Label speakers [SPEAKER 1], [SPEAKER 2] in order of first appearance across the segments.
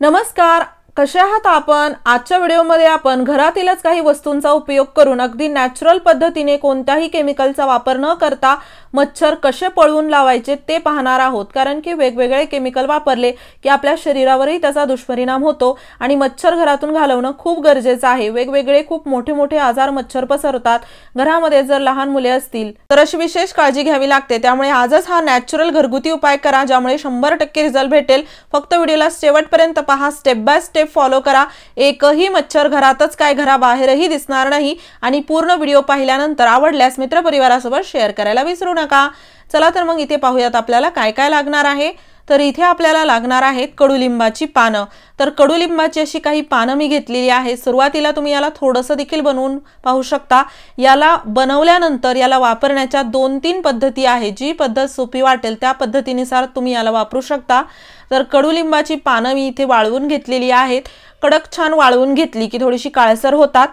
[SPEAKER 1] नमस्कार, कसे आहात आपण? आजच्या व्हिडिओमध्ये आपण घरातीलच काही वस्तूंचा उपयोग करून अगदी नॅचरल पद्धतीने कोणत्याही केमिकलचा वापर न करता मच्छर कसे पळवून लावायचे ते पाहणार आहोत। कारण की वेगवेगळे केमिकल वापरले की आपल्या शरीरावरही त्याचा दुष्परिणाम होतो आणि मच्छर घरातून घालवणे खूप गरजेचे आहे। वेगवेगळे खूप मोठे आजार मच्छर पसरतात। घरामध्ये जर लहान मुले असतील तर अशी विशेष काळजी घ्यावी लागते। त्यामुळे आजच हा नॅचरल घरगुती उपाय करा, ज्यामुळे 100% रिझल्ट भेटेल। फक्त व्हिडिओला शेवटपर्यंत पहा, स्टेप बाय स्टेप फॉलो करा। एकही मच्छर घरातच काय घराबाहेरही दिसणार नाही आणि पूर्ण व्हिडिओ पाहिल्यानंतर आवडल्यास मित्रपरिवारासोबत शेअर करायला विसरू नका। चला तर मग इथे पाहूयात आपल्याला काय काय लागणार आहे। तर इथे आपल्याला लागणार आहेत कडुलिंबाची पानं। तर कडुलिंबाची अशी काही पानं मी घेतलेली आहे। सुरुवातीला तुम्ही याला थोडंसं देखील बनवून पाहू शकता। याला बनवल्यानंतर याला वापरण्याच्या 2-3 पद्धती आहेत। जी पद्धत सोपी वाटेल त्या पद्धतीनुसार तुम्ही याला वापरू शकता। तर कडुलिंबाची पानं मी इथे वाळवून घेतलेली आहेत। कडक छान वाळवून घेतली की थोडीशी काळसर होतात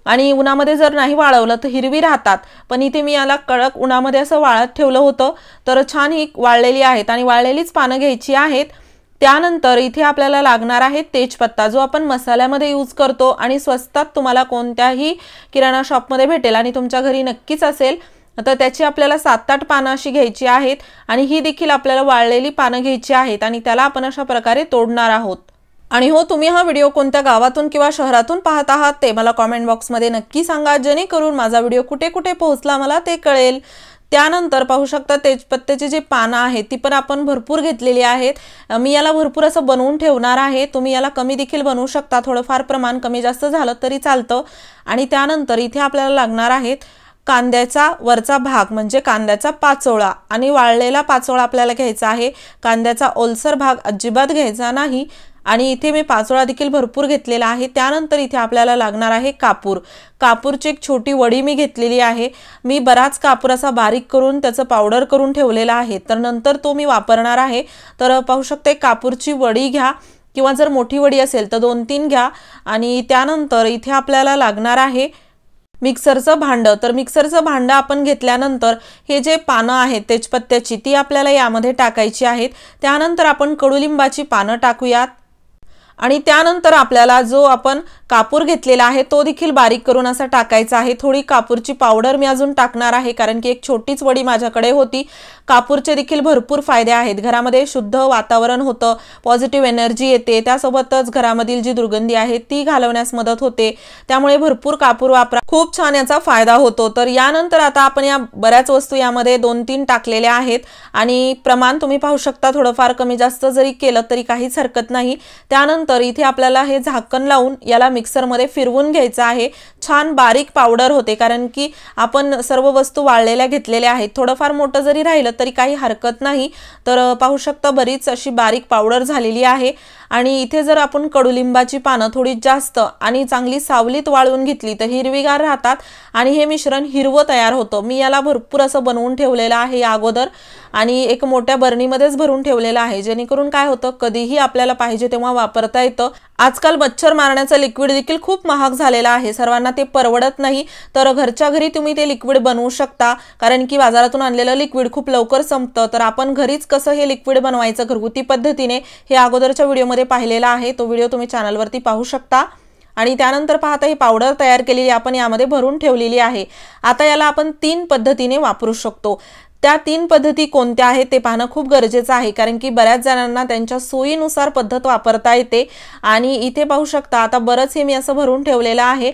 [SPEAKER 1] आणि उन्हामध्ये जर नाही वाळवलं तर हिरवी राहतात। पण इथे मी याला कडक उन्हामध्ये असं वाळत ठेवलं होतं, तर छान ही वाळलेली आहेत आणि वाळलेलीच पानं घ्यायची आहेत। त्यानंतर इथे आपल्याला लागणार आहे तेजपत्ता, जो आपण मसाल्यामध्ये यूज करतो आणि स्वस्तात तुम्हाला कोणत्याही किराणा शॉपमध्ये भेटेल आणि तुमच्या घरी नक्कीच असेल। तर त्याची आपल्याला 7-8 पानं अशी घ्यायची आहेत आणि ही देखील आपल्याला वाळलेली पानं घ्यायची आहेत आणि त्याला आपण अशा प्रकारे तोडणार आहोत। आणि हो, तुम्ही हा व्हिडिओ कोणत्या गावातून किंवा शहरातून पाहत आहात ते मला कमेंट बॉक्समध्ये नक्की सांगा, जेणेकरून माझा व्हिडिओ कुठे कुठे पोहोचला मला ते कळेल। त्यानंतर पाहू शकता तेजपत्त्याची जी पानं आहेत ती पण आपण भरपूर घेतलेली आहेत। मी याला भरपूर असं बनवून ठेवणार आहे। तुम्ही याला कमी देखील बनवू शकता, थोडंफार प्रमाण कमी जास्त झालं तरी चालतं। आणि त्यानंतर इथे आपल्याला लागणार आहेत कांद्याचा वरचा भाग, म्हणजे कांद्याचा पाचोळा, आणि वाळलेला पाचोळा आपल्याला घ्यायचा आहे। कांद्याचा ओलसर भाग अजिबात घ्यायचा नाही। आणि इथे मी पाचोळा देखील भरपूर घेतलेला आहे। त्यानंतर इथे आपल्याला लागणार आहे कापूर। कापूरची एक छोटी वडी मी घेतलेली आहे। मी बराच कापूर असा बारीक करून त्याचं पावडर करून ठेवलेला आहे, तर नंतर तो मी वापरणार आहे। तर पाहू शकते, कापूरची वडी घ्या किंवा जर मोठी वडी असेल तर 2-3 घ्या। आणि त्यानंतर इथे आपल्याला लागणार आहे मिक्सरचं भांडं। तर मिक्सरचं भांडं आपण घेतल्यानंतर हे जे पानं आहेत तेजपत्त्याची ती आपल्याला यामध्ये टाकायची आहेत। त्यानंतर आपण कडुलिंबाची पानं टाकूयात आणि त्यानंतर आपल्याला जो आपण कापूर घेतलेला आहे तो देखील बारीक करून असा टाकायचा आहे। थोडी कापूरची पावडर मी अजून टाकणार आहे, कारण की एक छोटीच वडी माझ्याकडे होती। कापूरचे देखील भरपूर फायदे आहेत। घरामध्ये शुद्ध वातावरण होतं, पॉझिटिव्ह एनर्जी येते, त्यासोबतच घरामधील जी दुर्गंधी आहे ती घालवण्यास मदत होते। त्यामुळे भरपूर कापूर वापरा, खूप छान याचा फायदा होतो। तर यानंतर आता आपण या बऱ्याच वस्तू यामध्ये 2-3 टाकलेल्या आहेत आणि प्रमाण तुम्ही पाहू शकता, थोडंफार कमी जास्त जरी केलं तरी काहीच हरकत नाही। त्यानंतर इथे आपल्याला हे झाकण लावून याला मिक्सरमध्ये फिरवून घ्यायचं आहे। छान बारीक पावडर होते, कारण की आपण सर्व वस्तू वाळलेल्या घेतलेल्या आहेत। थोडंफार मोठं जरी राहिलं तरी काही हरकत नाही। तर पाहू शकता बरीच अशी बारीक पावडर झालेली आहे। आणि इथे जर आपण कडुलिंबाची पानं थोडी जास्त आणि चांगली सावलीत वाळवून घेतली तर हिरवीगार राहतात आणि हे मिश्रण हिरवं तयार होतं। मी याला भरपूर असं बनवून ठेवलेलं आहे अगोदर आणि एक मोठ्या बरणीमध्येच भरून ठेवलेलं आहे, जेणेकरून काय होतं, कधीही आपल्याला पाहिजे तेव्हा वापरता येतं। आजकाल मच्छर मारण्याचं लिक्विड देखील खूप महाग झालेलं आहे, सर्वांना ते परवडत नाही। तर घरच्या घरी तुम्ही ते लिक्विड बनवू शकता, कारण की बाजारातून आणलेलं लिक्विड खूप लवकर संपतं। तर आपण घरीच कसं हे लिक्विड बनवायचं घरगुती पद्धतीने हे अगोदरच्या व्हिडिओमध्ये पाहिलेला आहे, तो व्हिडिओ तुम्ही चॅनलवरती पाहू शकता। आणि त्यानंतर पाहता ही पावडर तयार केलेली आपण यामध्ये भरून ठेवलेली आहे। आता याला आपण 3 पद्धतीने वापरू शकतो। त्या 3 पद्धती कोणत्या आहेत ते पाहणं खूप गरजेचं आहे, कारण की बऱ्याच जणांना त्यांच्या सोयीनुसार पद्धत वापरता येते। आणि इथे पाहू शकता आता बरंच हे मी असं भरून ठेवलेलं आहे।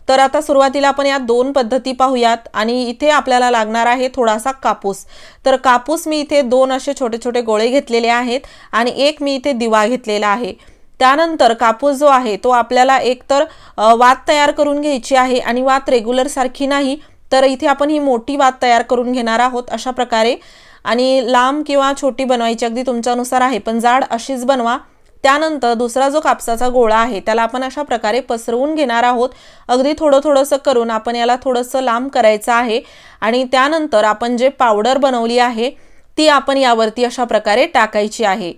[SPEAKER 1] तर आता सुरुवातीला आपण या 2 पद्धती पाहूयात। आणि इथे आपल्याला लागणार आहे थोडासा कापूस। तर कापूस मी इथे 2 असे छोटे छोटे गोळे घेतलेले आहेत आणि एक मी इथे दिवा घेतलेला आहे। त्यानंतर कापूस जो आहे तो आपल्याला एकतर वात तयार करून घ्यायची आहे आणि वात रेग्युलर सारखी नाही, तर इथे आपण ही मोठी वात तयार करून घेणार आहोत अशा प्रकारे। आणि लांब किंवा छोटी बनवायची अगदी तुमच्यानुसार आहे, पण जाड अशीच बनवा। त्यानंतर दुसरा जो कापसाचा गोळा आहे त्याला आपण अशा प्रकारे पसरवून घेणार आहोत। अगदी थोडंसं करून आपण याला थोडंसं लांब करायचं आहे आणि त्यानंतर आपण जे पावडर बनवली आहे ती आपण यावरती अशा प्रकारे टाकायची आहे।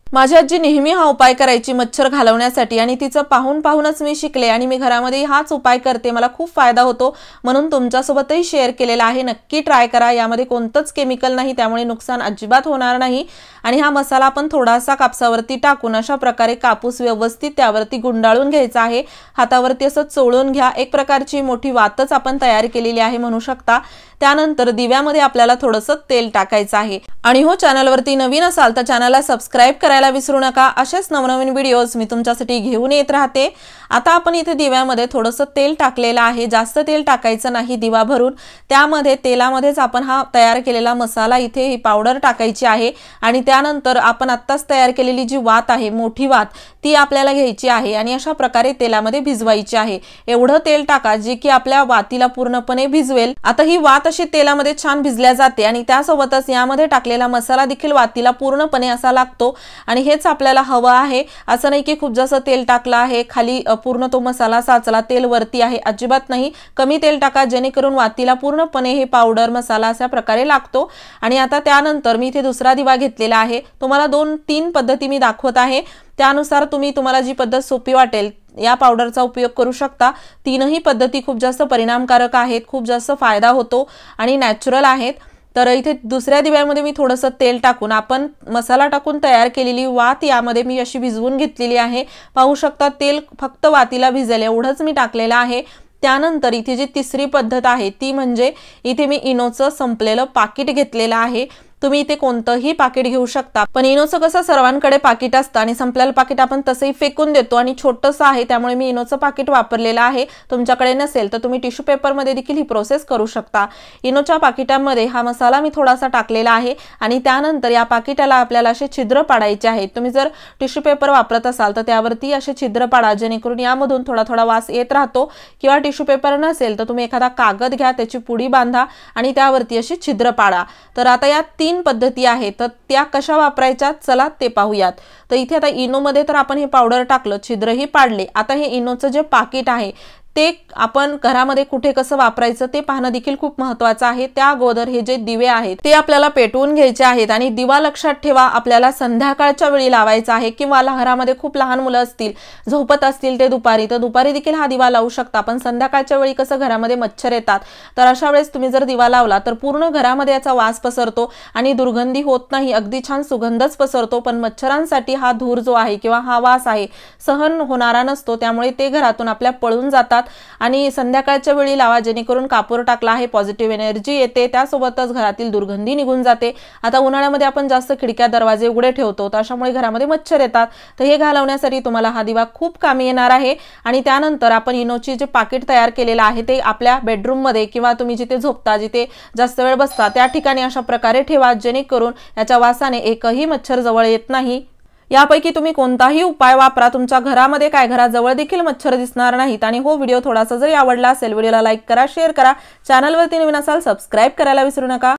[SPEAKER 1] माझी आजी नेहमी हा उपाय करायची मच्छर घालवण्यासाठी आणि तिचं पाहूनच मी शिकले आणि मी घरामध्ये हाच उपाय करते। मला खूप फायदा होतो, म्हणून तुमच्यासोबतही शेअर केलेला आहे। नक्की ट्राय करा, यामध्ये कोणतंच केमिकल नाही, त्यामुळे नुकसान अजिबात होणार नाही। आणि हा मसाला आपण थोडासा कापसावरती टाकून अशा प्रकारे कापूस व्यवस्थित त्यावरती गुंडाळून घ्यायचा आहे। हातावरती असं चोळून घ्या। एक प्रकारची मोठी वातच आपण तयार केलेली आहे म्हणू शकता। त्यानंतर दिव्यामध्ये आपल्याला थोडंसं तेल टाकायचं आहे। आणि हो, चॅनलवरती नवीन असाल तर चॅनलला सबस्क्राइब करायला विसरू नका। असेच नवनवीन व्हिडिओज मी तुमच्यासाठी घेऊन येत राहते। आता आपण इथे दिव्यामध्ये थोडंसं तेल टाकलेलं आहे, जास्त तेल टाकायचं नाही दिवा भरून। त्यामध्ये तेलामध्येच आपण हा तयार केलेला मसाला इथे ही पावडर टाकायची आहे आणि त्यानंतर आपण आत्ताच तयार केलेली जी वात आहे, मोठी वात, ती आपल्याला घ्यायची आहे आणि अशा प्रकारे तेलामध्ये भिजवायची आहे। एवढं तेल टाका जे की आपल्या वातीला पूर्णपणे भिजवेल। आता ही वात अशी तेलामध्ये छान भिजल्या जाते आणि त्यासोबतच यामध्ये टाकलेला मसाला देखील वातीला पूर्णपणे असा लागतो आणि हेच आपल्याला हवं आहे। असं नाही की खूप जास्त तेल टाकलं आहे, खाली पूर्ण तो मसाला साचला, तेल वरती आहे, अजिबात नाही। कमी तेल टाका जेणेकरून वातीला पूर्णपणे हे पावडर मसाला अशा प्रकारे लागतो। आणि आता त्यानंतर मी इथे दुसरा दिवा घेतलेला आहे। तुम्हाला 2-3 पद्धती मी दाखवत आहे, त्यानुसार तुम्हाला जी पद्धत सोपी वाटेल या पावडरचा उपयोग करू शकता। तीनही पद्धती खूप जास्त परिणामकारक आहेत, खूप जास्त फायदा होतो आणि नॅचरल आहेत। तर इथे दुसऱ्या दिव्यामध्ये मी थोडंसं तेल टाकून आपण मसाला टाकून तयार केलेली वात यामध्ये मी अशी भिजवून घेतलेली आहे। पाहू शकता तेल फक्त वातीला भिजेल एवढंच मी टाकलेलं आहे। त्यानंतर इथे जी तिसरी पद्धत आहे ती म्हणजे इथे मी इनोचं संपलेलं पाकिट घेतलेलं आहे। तुम्ही इथे कोणतंही पाकिट घेऊ शकता, पण इनोचं कसं सर्वांकडे पाकिट असतं आणि संपलेलं पाकिट आपण तसंही फेकून देतो आणि छोटंसं आहे, त्यामुळे मी इनोचं पाकिट वापरलेलं आहे। तुमच्याकडे नसेल तर तुम्ही टिश्यू पेपरमध्ये देखील ही प्रोसेस करू शकता। इनोच्या पाकिटामध्ये हा मसाला मी थोडासा टाकलेला आहे आणि त्यानंतर या पाकिटाला आपल्याला असे छिद्र पाडायचे आहेत। तुम्ही जर टिश्यू पेपर वापरत असाल तर त्यावरती असे छिद्र पाडा जेणेकरून यामधून थोडा थोडा वास येत राहतो। किंवा टिश्यू पेपर नसेल तर तुम्ही एखादा कागद घ्या, त्याची पुडी बांधा आणि त्यावरती अशी छिद्र पाडा। तर आता या 3 पद्धती आहेत, तर त्या कशा वापरायच्या चला ते पाहूयात। तर इथे आता इनो मध्ये तर आपण हे पावडर टाकलं, छिद्रही पाडले। आता हे इनोचं जे पाकिट आहे ते आपण घरामध्ये कुठे कसं वापरायचं ते पाहणं देखील खूप महत्त्वाचं आहे। त्या अगोदर हे जे दिवे आहेत ते आपल्याला पेटवून घ्यायचे आहेत आणि दिवा लक्षात ठेवा आपल्याला संध्याकाळच्या वेळी लावायचा आहे किंवा घरामध्ये खूप लहान मुलं असतील, झोपत असतील ते दुपारी, तर दुपारी देखील हा दिवा लावू शकता। पण संध्याकाळच्या वेळी कसं घरामध्ये मच्छर येतात, तर अशा वेळेस तुम्ही जर दिवा लावला तर पूर्ण घरामध्ये याचा वास पसरतो आणि दुर्गंधी होत नाही, अगदी छान सुगंधच पसरतो। पण मच्छरांसाठी हा धूर जो आहे किंवा हा वास आहे सहन होणारा नसतो, त्यामुळे ते घरातून आपल्या पळून जातात। आणि संध्याकाळच्या वेळी लावा जेणेकरून कापूर टाकला आहे पॉझिटिव्ह एनर्जी येते, त्यासोबतच घरातील दुर्गंधी निघून जाते। आता उन्हाळ्यामध्ये आपण जास्त खिडक्या दरवाजे उघडे ठेवतो, तर अशामुळे घरामध्ये मच्छर येतात, तर हे घालवण्यासाठी तुम्हाला हा दिवा खूप कामी येणार आहे। आणि त्यानंतर आपण इनोची जे पाकिट तयार केलेलं आहे ते आपल्या बेडरूम मध्ये किंवा तुम्ही जिथे झोपता, जिथे जास्त वेळ बसता त्या ठिकाणी अशा प्रकारे ठेवा जेणेकरून याच्या वासाने एकही मच्छर जवळ येत नाही। यापैकी तुम्ही कोणताही उपाय वापरा, तुमच्या घरामध्ये काय घराजवळ देखील मच्छर दिसणार नाहीत। आणि हो, व्हिडिओ थोडासा जरी आवडला असेल व्हिडिओला लाईक करा, शेअर करा, चॅनलवरती नवीन असाल सबस्क्राइब करायला विसरू नका।